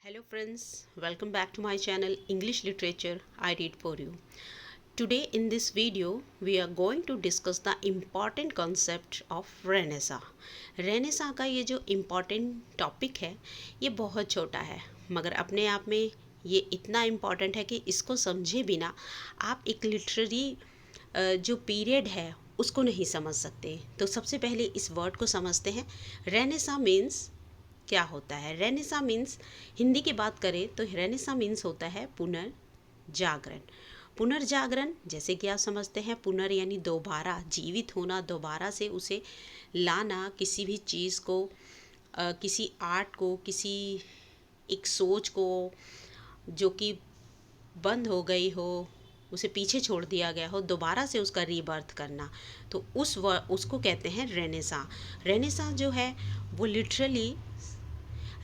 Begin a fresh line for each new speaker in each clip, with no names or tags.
Hello friends, welcome back to my channel English Literature I Read For You. Today in this video we are going to discuss the important concept of Renaissance. Renaissance का ये जो important topic है ये बहुत छोटा है मगर अपने आप में ये इतना important है कि इसको समझे बिना आप एक लिटरेरी जो पीरियड है उसको नहीं समझ सकते। तो सबसे पहले इस वर्ड को समझते हैं। रेनेसां मीन्स क्या होता है? रेनेसां मीन्स हिंदी की बात करें तो रेनेसां मीन्स होता है पुनर्जागरण। पुनर्जागरण जैसे कि आप समझते हैं, पुनर् यानी दोबारा, जीवित होना, दोबारा से उसे लाना, किसी भी चीज़ को, किसी आर्ट को, किसी एक सोच को जो कि बंद हो गई हो, उसे पीछे छोड़ दिया गया हो, दोबारा से उसका रीबर्थ करना। तो उसको कहते हैं रेनेसां। रेनेसां जो है वो लिटरली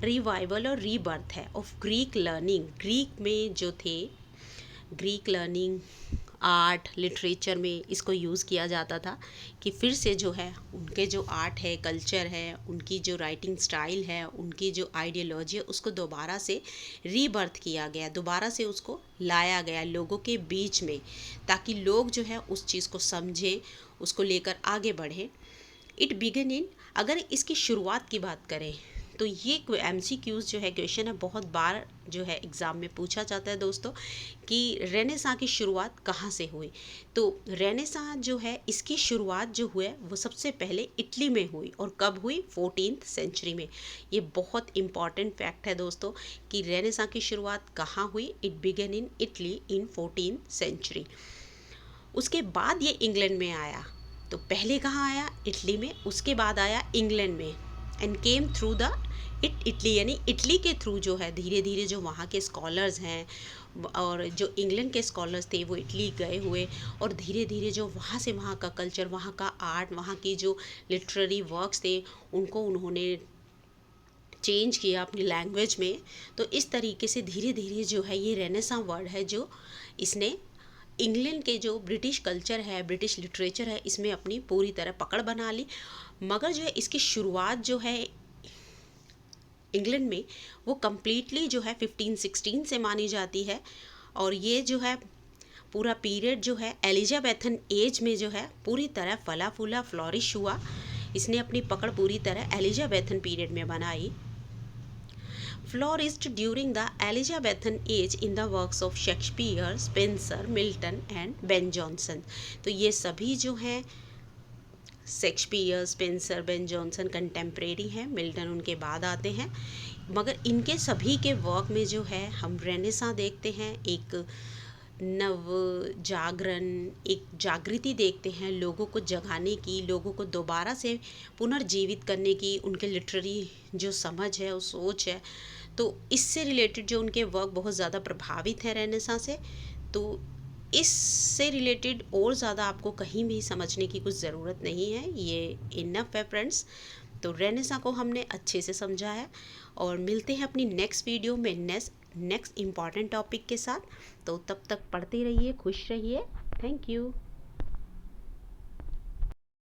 रिवाइवल और रीबर्थ है ऑफ ग्रीक लर्निंग। ग्रीक में जो थे, ग्रीक लर्निंग, आर्ट, लिटरेचर में इसको यूज़ किया जाता था कि फिर से जो है उनके जो आर्ट है, कल्चर है, उनकी जो राइटिंग स्टाइल है, उनकी जो आइडियोलॉजी है, उसको दोबारा से रीबर्थ किया गया, दोबारा से उसको लाया गया लोगों के बीच में, ताकि लोग जो है उस चीज़ को समझें, उसको लेकर आगे बढ़ें। इट बिगन इन, अगर इसकी शुरुआत की बात करें तो ये MCQs जो है, क्वेश्चन है, बहुत बार जो है एग्ज़ाम में पूछा जाता है दोस्तों कि रेनेसां की शुरुआत कहाँ से हुई। तो रेनेसां जो है इसकी शुरुआत जो हुई वो सबसे पहले इटली में हुई। और कब हुई? 14th सेंचुरी में। ये बहुत इम्पॉर्टेंट फैक्ट है दोस्तों कि रेनेसां की शुरुआत कहाँ हुई। It began in Italy in 14th century. उसके बाद ये इंग्लैंड में आया। तो पहले कहाँ आया? इटली में, उसके बाद आया इंग्लैंड में। And came through the Italy, यानी इटली के थ्रू जो है धीरे धीरे जो वहाँ के स्कॉलर्स हैं और जो इंग्लैंड के स्कॉलर्स थे वो इटली गए हुए, और धीरे धीरे जो वहाँ से वहाँ का कल्चर, वहाँ का आर्ट, वहाँ की जो लिटरेरी वर्क्स थे उनको उन्होंने चेंज किया अपनी लैंग्वेज में। तो इस तरीके से धीरे धीरे जो है ये रेनेसां वर्ड है जो इसने इंग्लैंड के जो ब्रिटिश कल्चर है, ब्रिटिश लिटरेचर है, इसमें अपनी पूरी तरह पकड़ बना ली। मगर जो है इसकी शुरुआत जो है इंग्लैंड में वो कम्प्लीटली जो है 1516 से मानी जाती है। और ये जो है पूरा पीरियड जो है एलिजाबेथन एज में जो है पूरी तरह फला फूला फ्लोरिश हुआ। इसने अपनी पकड़ पूरी तरह एलिजाबेथन पीरियड में बनाई। Flourished during the Elizabethan age in the works of Shakespeare, Spenser, Milton and Ben Jonson. तो ये सभी जो हैं Shakespeare, Spenser, Ben Jonson contemporary हैं, मिल्टन उनके बाद आते हैं। मगर इनके सभी के वर्क में जो है हम रेनेसां देखते हैं, एक नव जागरण, एक जागृति देखते हैं, लोगों को जगाने की, लोगों को दोबारा से पुनर्जीवित करने की, उनके लिटरेरी जो समझ है, वो सोच है। तो इससे रिलेटेड जो उनके वर्क बहुत ज़्यादा प्रभावित हैं रेनेसां से। तो इससे रिलेटेड और ज़्यादा आपको कहीं भी समझने की कुछ ज़रूरत नहीं है, ये इनफ है फ्रेंड्स। तो रेनेसां को हमने अच्छे से समझा है और मिलते हैं अपनी नेक्स्ट वीडियो में नेक्स्ट इम्पॉर्टेंट टॉपिक के साथ। तो तब तक पढ़ते रहिए, खुश रहिए। Thank you.